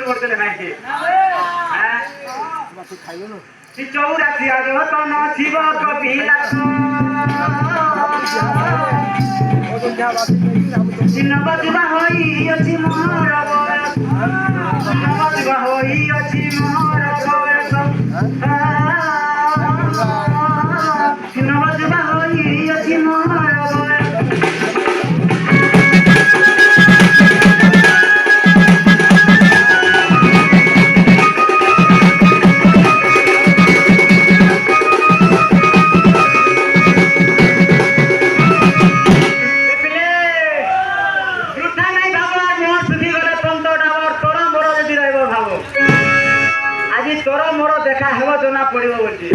করতে নাই কি হ্যাঁ তুই খাইলো না তুই চৌরাশি আজ তো ন শিব কপিলা নবযুবা হই অছি মোর বয়স নবযুবা হই অছি মোর বয়স নবযুবা হই অছি মোর বয়স তোর মোর দেখা হেব জনা পড়িব বলছি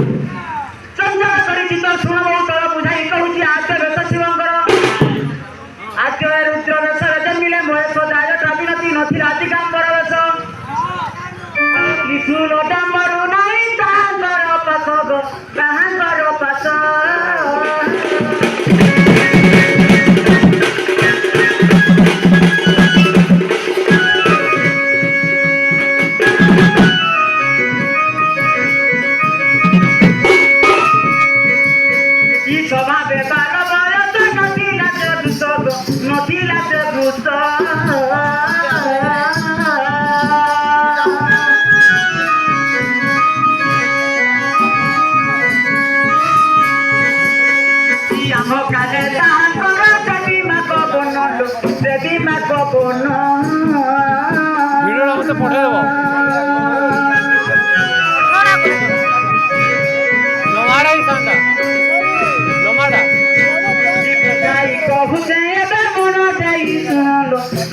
চঞ্চল করি চিত্ত শুণব তোর বুঝাই কହୁছি আদ্য বেশ শিবঙ্কর আদ্য রুদ্র বেশরে জন্মিলে মহেশ দায় কাবিনতি নথিলা দিগাম্বর বেশ ত্রিশূল ডাম্বরু নাই তাহাঙ্কর পাশ তাহাঙ্কর পাশ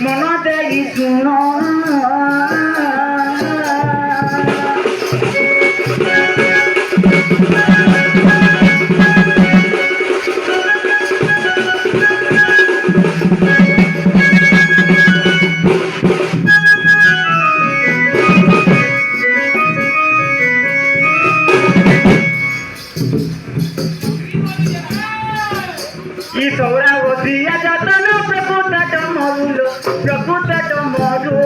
মন দেই শুন ই সৌরা বসিয়া যতন প্রভুতা ডমরুল প্রভুতা ডমরু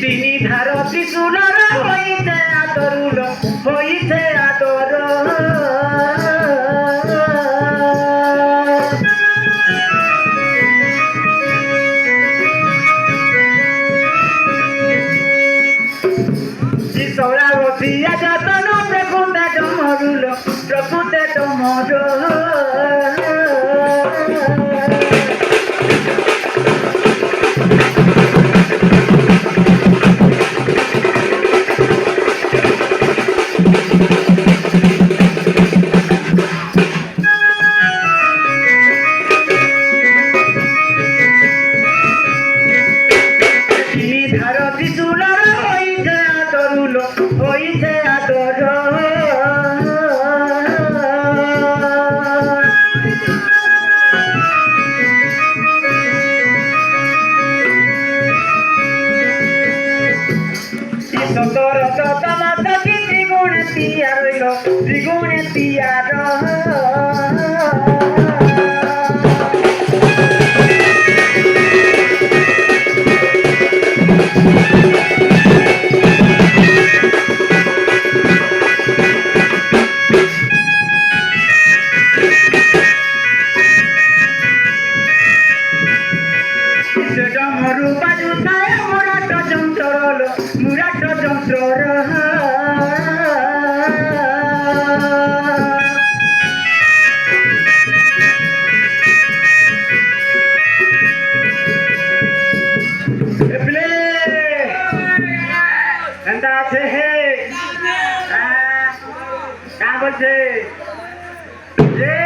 তিনি ধার ত্রিশূলর হইতে আদরুল হইতে আদর সৌরা বসিয়া যতন প্রভুতা ডমরুল প্রভুতা ডমর দ্বিগুণে পিয়ার ডমরু বাজুথায় মুরাট যন্ত্র মুরাট যন্ত্র বলছে যে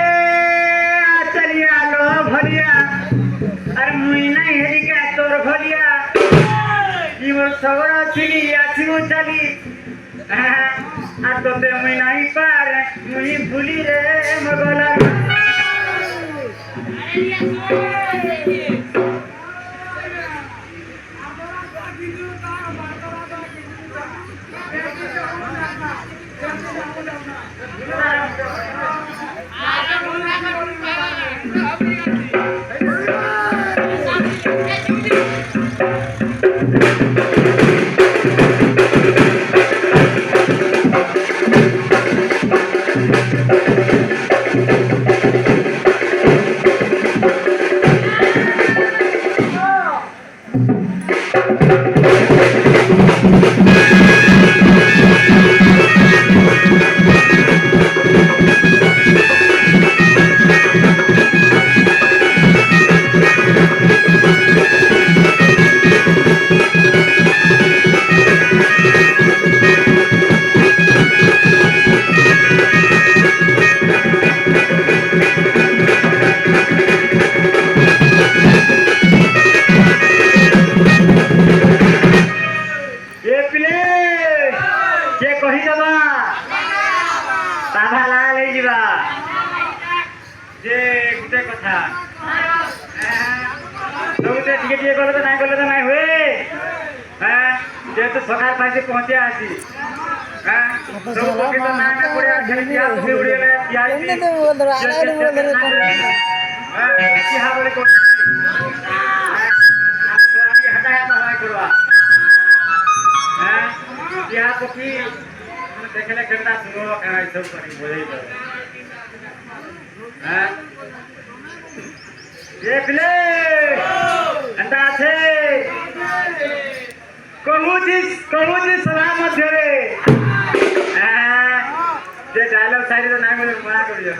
চলিয়া লো ভলিয়া আর মুই নাই হেরিকা তোর ভলিয়া কি মোর সবর ছিলি আসিমু চালি আর তোতে মুই নাই পার মুই ভুলি রে মগলা ଏ ପିଲେ କିଏ କହିଦେବା ତାଭା ଲାଲ ହେଇଯିବା ଯେ ଗୋଟେ କଥା ସବୁତେ ଟିକେ ଟିକେ କଲେ ତ ନାଇଁ ହୁଏ ଯେହେତୁ ସକାଳ ପାଇছে ପହଞ୍ଚିଆ ଆସି ସବୁ ପକ୍ଷୀ ତ ନାଇଁ ନା ପଡ଼ିଆ ଖାଲି ଟିହା ପକ୍ଷୀ ଉଡ଼ିଗଲେ ଟିହା ବୋଲି କରୁଛି ହାଟା ହବାଇ ପଡ଼ବା ଟିହା ପକ୍ଷୀ ଦେଖିଲେ କେନ୍ତା ଶୁଭ କାଣା ସବୁ କରି ବୁଝେଇ ଦେବ ଏ ପିଲେ ଏନ୍ତା আছে କହୁଛି ସଭା ମଧ୍ୟରେ ଯେ ଡାଇଲଗ ସାଇଡରେ ନାଇଁ ବୋଲି ମନା କରିଦିଅ